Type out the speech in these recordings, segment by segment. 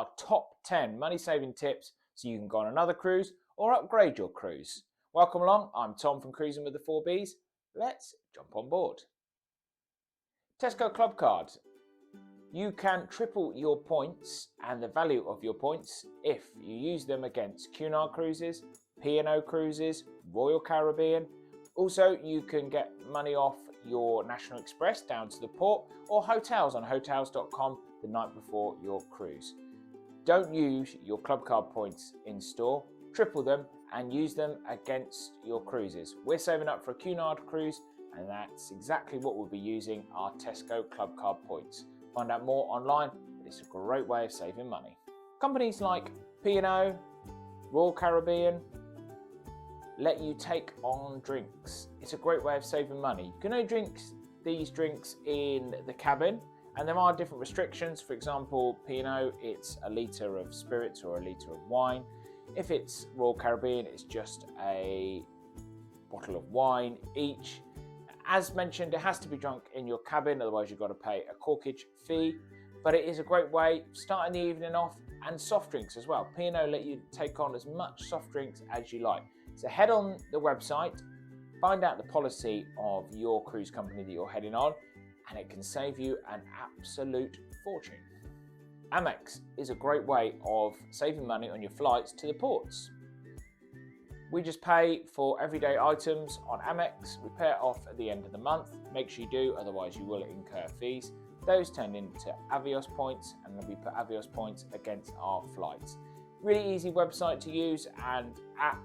our top 10 money-saving tips so you can go on another cruise or upgrade your cruise. Welcome along, I'm Tom from Cruising with the 4Bs. Let's jump on board. Tesco Clubcard. You can triple your points and the value of your points if you use them against Cunard cruises, P&O cruises, Royal Caribbean. Also, you can get money off your National Express down to the port or hotels on hotels.com the night before your cruise. Don't use your Clubcard points in store, triple them and use them against your cruises. We're saving up for a Cunard cruise and that's exactly what we'll be using our Tesco Clubcard points. Find out more online, but it's a great way of saving money. Companies like P&O, Royal Caribbean, let you take on drinks. It's a great way of saving money. You can only drink these drinks in the cabin, and there are different restrictions. For example, P&O, it's a litre of spirits or a litre of wine. If it's Royal Caribbean, it's just a bottle of wine each. As mentioned, it has to be drunk in your cabin, otherwise you've got to pay a corkage fee. But it is a great way, starting the evening off, and soft drinks as well. P&O let you take on as much soft drinks as you like. So head on the website, find out the policy of your cruise company that you're heading on, and it can save you an absolute fortune. Amex is a great way of saving money on your flights to the ports. We just pay for everyday items on Amex. We pay it off at the end of the month. Make sure you do, otherwise you will incur fees. Those turn into Avios points, and then we put Avios points against our flights. Really easy website to use and app.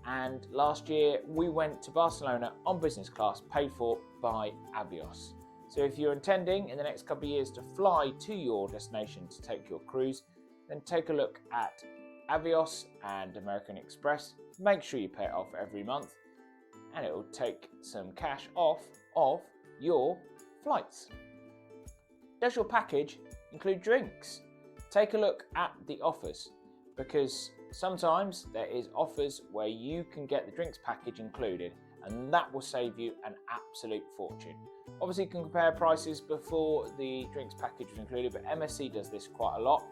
And last year we went to Barcelona on business class, paid for by Avios. So if you're intending in the next couple of years to fly to your destination to take your cruise, then take a look at Avios and American Express. Make sure you pay it off every month and it will take some cash off of your flights. Does your package include drinks? Take a look at the offers, because sometimes there is offers where you can get the drinks package included and that will save you an absolute fortune. Obviously you can compare prices before the drinks package was included, but MSC does this quite a lot.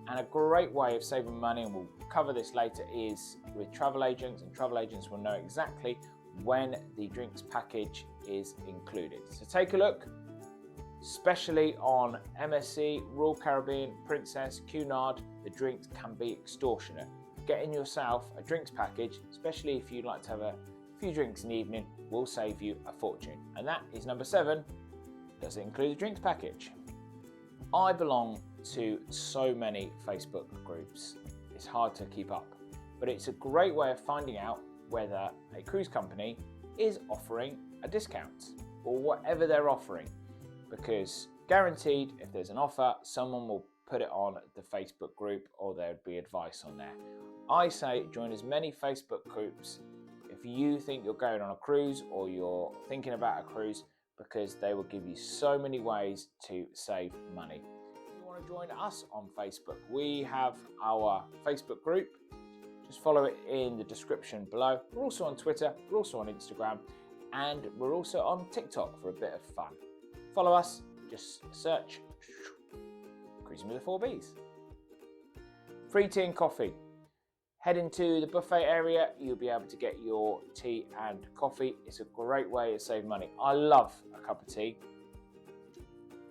And a great way of saving money, and we'll cover this later, is with travel agents, and travel agents will know exactly when the drinks package is included. So take a look, especially on MSC, Royal Caribbean, Princess, Cunard, the drinks can be extortionate. Getting yourself a drinks package, especially if you'd like to have a few drinks in the evening, will save you a fortune. And that is number 7. Does it include the drinks package? I belong to so many Facebook groups. It's hard to keep up, but it's a great way of finding out whether a cruise company is offering a discount or whatever they're offering, because guaranteed if there's an offer, someone will put it on the Facebook group or there'd be advice on there. I say join as many Facebook groups if you think you're going on a cruise or you're thinking about a cruise, because they will give you so many ways to save money. If you want to join us on Facebook, we have our Facebook group. Just follow it in the description below. We're also on Twitter, we're also on Instagram, and we're also on TikTok for a bit of fun. Follow us, just search Cruising with the 4Bs. Free tea and coffee. Head into the buffet area, you'll be able to get your tea and coffee. It's a great way to save money. I love a cup of tea,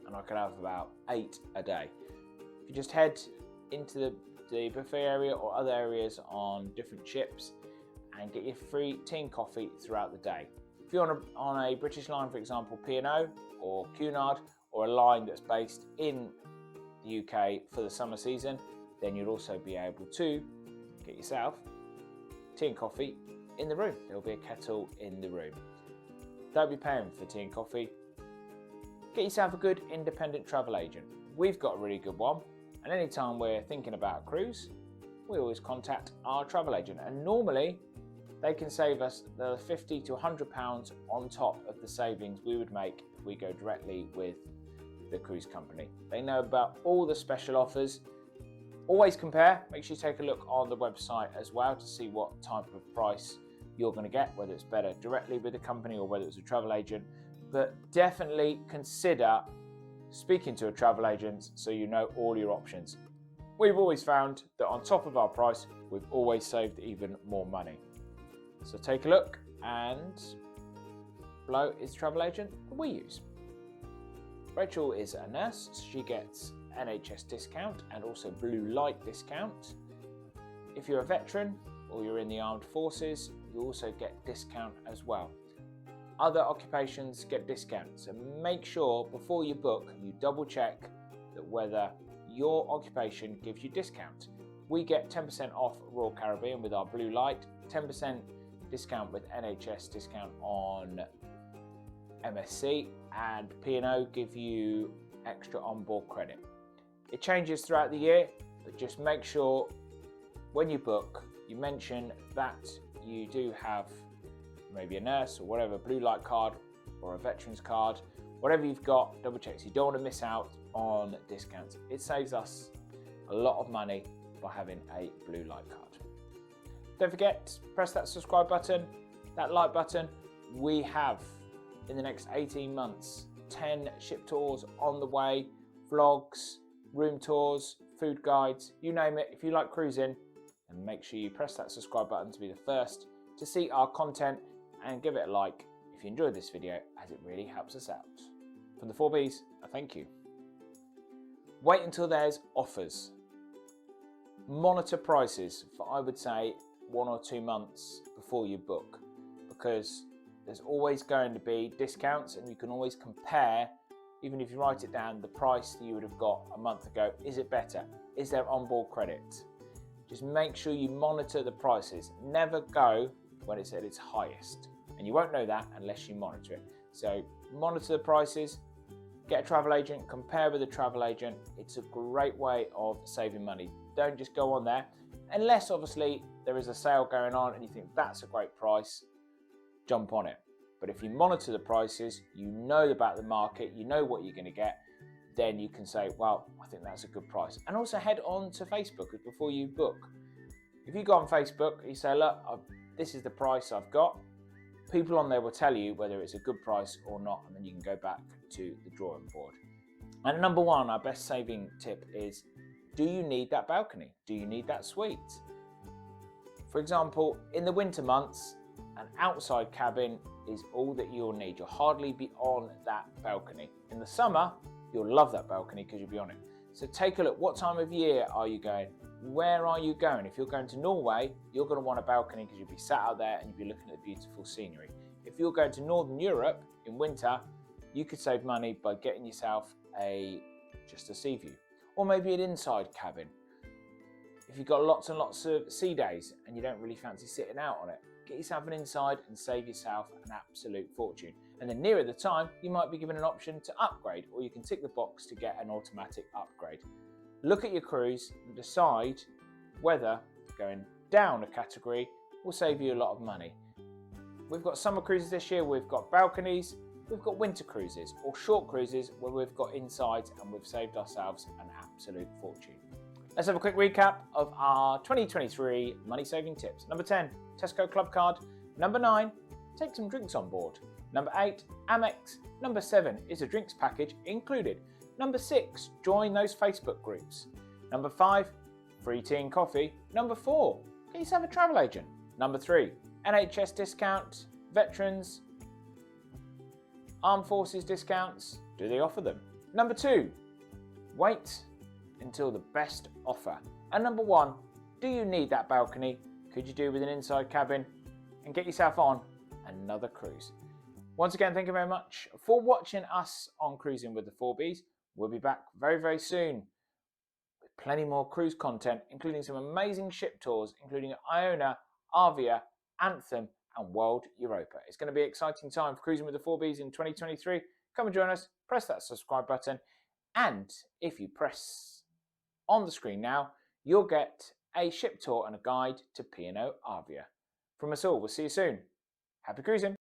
and I can have about 8 a day. If you just head into the buffet area or other areas on different ships and get your free tea and coffee throughout the day. If you're on a British line, for example, P&O or Cunard, or a line that's based in the UK for the summer season, then you'll also be able to get yourself tea and coffee in the room. There'll be a kettle in the room. Don't be paying for tea and coffee. Get yourself a good independent travel agent. We've got a really good one, and anytime we're thinking about a cruise, we always contact our travel agent, and normally they can save us the £50 to £100 on top of the savings we would make if we go directly with the cruise company. They know about all the special offers. Always compare. Make sure you take a look on the website as well to see what type of price you're going to get, whether it's better directly with the company or whether it's a travel agent. But definitely consider speaking to a travel agent so you know all your options. we've always found that on top of our price, we've always saved even more money. So take a look, and below is the travel agent that we use. Rachel is a nurse, so she gets NHS discount and also blue light discount. If you're a veteran or you're in the armed forces, you also get discount as well. Other occupations get discount, so make sure before you book you double check that whether your occupation gives you discount. We get 10% off Royal Caribbean with our blue light, 10% discount with NHS discount on MSC, and P&O give you extra onboard credit. It changes throughout the year, but just make sure when you book you mention that you do have maybe a nurse or whatever blue light card or a veterans card, whatever you've got, double check, so you don't want to miss out on discounts. It saves us a lot of money by having a blue light card. Don't forget, press that subscribe button, that like button. We have in the next 18 months 10 ship tours on the way, vlogs, room tours, food guides, you name it. If you like cruising, then make sure you press that subscribe button to be the first to see our content, and give it a like if you enjoyed this video, as it really helps us out. From the 4Bs, a thank you. Wait until there's offers. Monitor prices for, I would say, 1 or 2 months before you book, because there's always going to be discounts, and you can always compare, even if you write it down, the price that you would have got a month ago. Is it better? Is there onboard credit? Just make sure you monitor the prices. Never go when it's at its highest, and you won't know that unless you monitor it. So monitor the prices, get a travel agent, compare with a travel agent. It's a great way of saving money. Don't just go on there, unless obviously there is a sale going on and you think that's a great price, jump on it. But if you monitor the prices, you know about the market, you know what you're going to get, then you can say, well, I think that's a good price. And also head on to Facebook before you book. If you go on Facebook, you say, look, this is the price I've got. People on there will tell you whether it's a good price or not, and then you can go back to the drawing board. And number one, our best saving tip is, do you need that balcony? Do you need that suite? For example, in the winter months, an outside cabin is all that you'll need. You'll hardly be on that balcony. In the summer, you'll love that balcony because you'll be on it. So take a look, what time of year are you going? Where are you going? If you're going to Norway, you're going to want a balcony because you'll be sat out there and you'll be looking at the beautiful scenery. If you're going to Northern Europe in winter, you could save money by getting yourself just a sea view, or maybe an inside cabin. If you've got lots and lots of sea days and you don't really fancy sitting out on it, get yourself an inside and save yourself an absolute fortune. And then nearer the time, you might be given an option to upgrade, or you can tick the box to get an automatic upgrade. Look at your cruise and decide whether going down a category will save you a lot of money. We've got summer cruises this year, we've got balconies, we've got winter cruises, or short cruises where we've got insides and we've saved ourselves an absolute fortune. Let's have a quick recap of our 2023 money saving tips. Number 10, Tesco Clubcard. Number 9, take some drinks on board. Number 8, Amex. Number 7 is a drinks package included. Number 6, join those Facebook groups. Number 5, free tea and coffee. Number 4, get yourself a travel agent. Number 3, NHS discount, veterans, armed forces discounts. Do they offer them? Number 2, wait until the best offer. And number 1, do you need that balcony? Could you do with an inside cabin? And get yourself on another cruise. Once again, thank you very much for watching us on Cruising with the 4Bs. We'll be back very, very soon with plenty more cruise content, including some amazing ship tours, including Iona, Arvia, Anthem, and World Europa. It's going to be an exciting time for Cruising with the 4Bs in 2023. Come and join us, press that subscribe button, and if you press on the screen now, you'll get a ship tour and a guide to P&O Arvia. From us all, we'll see you soon. Happy cruising!